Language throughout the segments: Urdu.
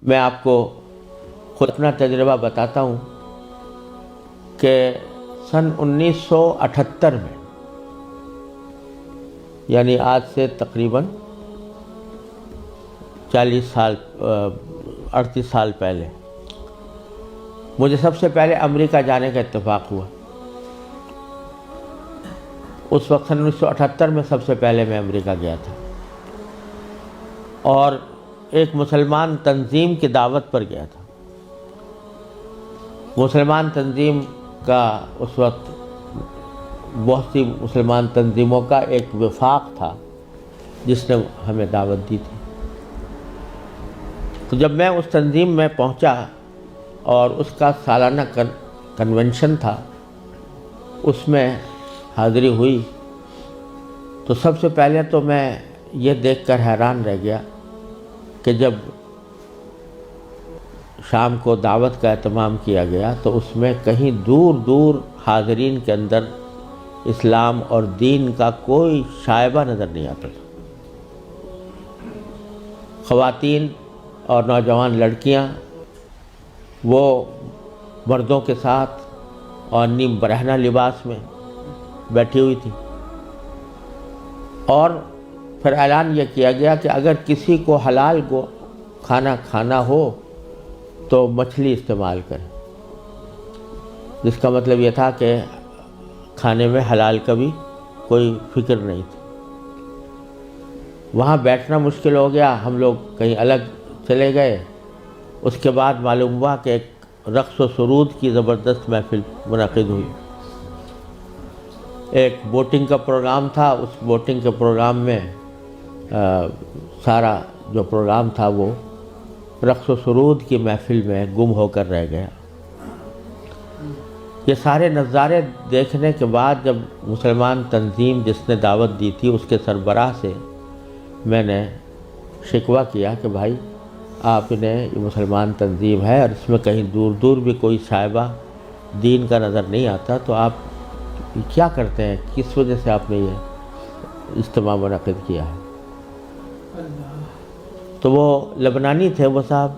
میں آپ کو خود اپنا تجربہ بتاتا ہوں کہ سن 1978 میں، یعنی آج سے تقریباً 38 سال پہلے مجھے سب سے پہلے امریکہ جانے کا اتفاق ہوا۔ اس وقت سن 1978 میں سب سے پہلے میں امریکہ گیا تھا اور ایک مسلمان تنظیم کی دعوت پر گیا تھا۔ مسلمان تنظیم کا اس وقت بہت سی مسلمان تنظیموں کا ایک وفاق تھا جس نے ہمیں دعوت دی تھی۔ تو جب میں اس تنظیم میں پہنچا اور اس کا سالانہ کنونشن تھا، اس میں حاضری ہوئی، تو سب سے پہلے تو میں یہ دیکھ کر حیران رہ گیا کہ جب شام کو دعوت کا اہتمام کیا گیا تو اس میں کہیں دور دور حاضرین کے اندر اسلام اور دین کا کوئی شائبہ نظر نہیں آتا تھا۔ خواتین اور نوجوان لڑکیاں وہ مردوں کے ساتھ اور نیم برہنہ لباس میں بیٹھی ہوئی تھی، اور پھر اعلان یہ کیا گیا کہ اگر کسی کو حلال کو کھانا کھانا ہو تو مچھلی استعمال کرے، جس کا مطلب یہ تھا کہ کھانے میں حلال کا بھی کوئی فکر نہیں تھی۔ وہاں بیٹھنا مشکل ہو گیا، ہم لوگ کہیں الگ چلے گئے۔ اس کے بعد معلوم ہوا کہ ایک رقص و سرود کی زبردست محفل منعقد ہوئی۔ ایک بوٹنگ کا پروگرام تھا، اس بوٹنگ کے پروگرام میں سارا جو پروگرام تھا وہ رقص و سرود کی محفل میں گم ہو کر رہ گیا۔ یہ سارے نظارے دیکھنے کے بعد جب مسلمان تنظیم جس نے دعوت دی تھی اس کے سربراہ سے میں نے شکوہ کیا کہ بھائی آپ نے یہ مسلمان تنظیم ہے اور اس میں کہیں دور دور بھی کوئی شائبہ دین کا نظر نہیں آتا، تو آپ کیا کرتے ہیں، کس وجہ سے آپ نے یہ اجتماع منعقد کیا ہے؟ تو وہ لبنانی تھے وہ صاحب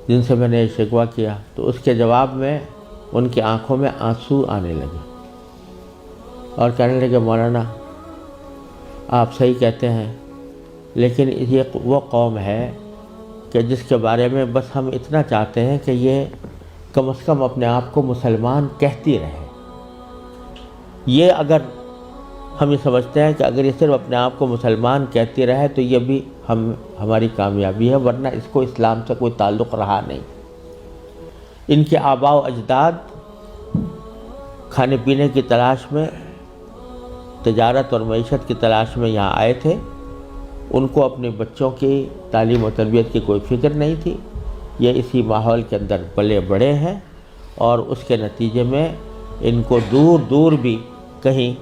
جن سے میں نے شکوہ کیا، تو اس کے جواب میں ان کی آنکھوں میں آنسو آنے لگے اور کہنے لگے مولانا آپ صحیح کہتے ہیں، لیکن یہ وہ قوم ہے کہ جس کے بارے میں بس ہم اتنا چاہتے ہیں کہ یہ کم از کم اپنے آپ کو مسلمان کہتی رہے۔ یہ اگر ہم یہ سمجھتے ہیں کہ اگر یہ صرف اپنے آپ کو مسلمان کہتی رہے تو یہ بھی ہماری کامیابی ہے، ورنہ اس کو اسلام سے کوئی تعلق رہا نہیں۔ ان کے آباء و اجداد کھانے پینے کی تلاش میں، تجارت اور معیشت کی تلاش میں یہاں آئے تھے، ان کو اپنے بچوں کی تعلیم و تربیت کی کوئی فکر نہیں تھی۔ یہ اسی ماحول کے اندر پلے بڑے ہیں اور اس کے نتیجے میں ان کو دور دور بھی کہیں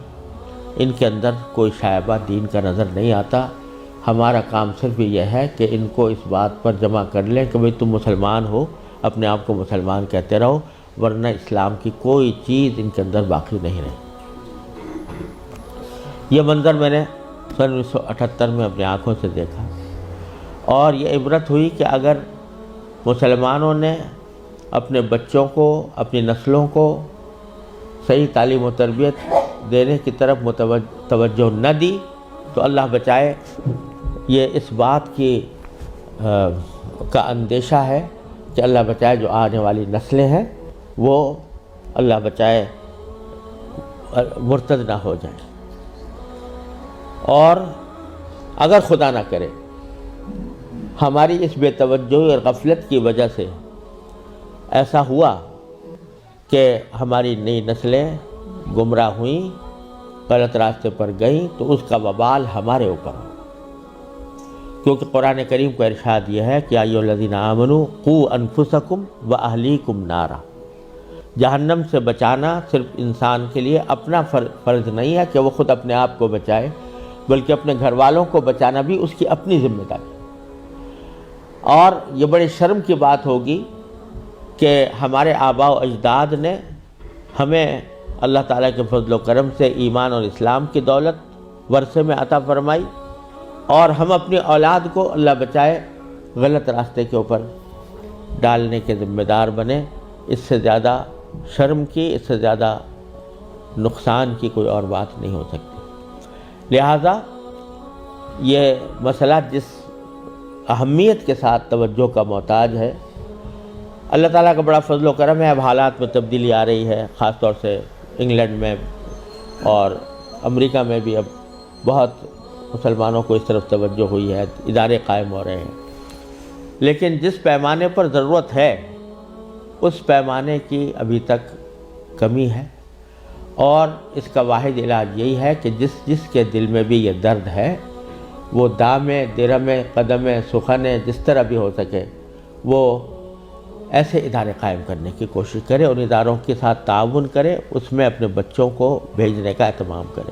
ان کے اندر کوئی شائبہ دین کا نظر نہیں آتا۔ ہمارا کام صرف یہ ہے کہ ان کو اس بات پر جمع کر لیں کہ بھئی تم مسلمان ہو، اپنے آپ کو مسلمان کہتے رہو، ورنہ اسلام کی کوئی چیز ان کے اندر باقی نہیں رہی۔ یہ منظر میں نے سن 1978 میں اپنی آنکھوں سے دیکھا اور یہ عبرت ہوئی کہ اگر مسلمانوں نے اپنے بچوں کو، اپنی نسلوں کو صحیح تعلیم و تربیت دینے کی طرف توجہ نہ دی تو اللہ بچائے یہ اس بات کی کا اندیشہ ہے کہ اللہ بچائے جو آنے والی نسلیں ہیں وہ اللہ بچائے مرتد نہ ہو جائیں۔ اور اگر خدا نہ کرے ہماری اس بے توجہی اور غفلت کی وجہ سے ایسا ہوا کہ ہماری نئی نسلیں گمراہ ہوئیں، غلط راستے پر گئیں، تو اس کا وبال ہمارے اوپر ہو، کیونکہ قرآن کریم کا ارشاد یہ ہے کہ یا ایھا الذین آمنوا قوا انفسکم واہلیکم نارا۔ جہنم سے بچانا صرف انسان کے لیے اپنا فرض نہیں ہے کہ وہ خود اپنے آپ کو بچائے، بلکہ اپنے گھر والوں کو بچانا بھی اس کی اپنی ذمہ داری۔ اور یہ بڑے شرم کی بات ہوگی کہ ہمارے آباء و اجداد نے ہمیں اللہ تعالیٰ کے فضل و کرم سے ایمان اور اسلام کی دولت ورثے میں عطا فرمائی، اور ہم اپنی اولاد کو اللہ بچائے غلط راستے کے اوپر ڈالنے کے ذمہ دار بنے۔ اس سے زیادہ شرم کی، اس سے زیادہ نقصان کی کوئی اور بات نہیں ہو سکتی۔ لہٰذا یہ مسئلہ جس اہمیت کے ساتھ توجہ کا محتاج ہے، اللہ تعالیٰ کا بڑا فضل و کرم ہے، اب حالات میں تبدیلی آ رہی ہے، خاص طور سے انگلینڈ میں اور امریکہ میں بھی اب بہت مسلمانوں کو اس طرف توجہ ہوئی ہے، ادارے قائم ہو رہے ہیں، لیکن جس پیمانے پر ضرورت ہے اس پیمانے کی ابھی تک کمی ہے، اور اس کا واحد علاج یہی ہے کہ جس کے دل میں بھی یہ درد ہے وہ دامے درہمے قدمے سخنے جس طرح بھی ہو سکے وہ ایسے ادارے قائم کرنے کی کوشش کرے، ان اداروں کے ساتھ تعاون کرے، اس میں اپنے بچوں کو بھیجنے کا اہتمام کرے۔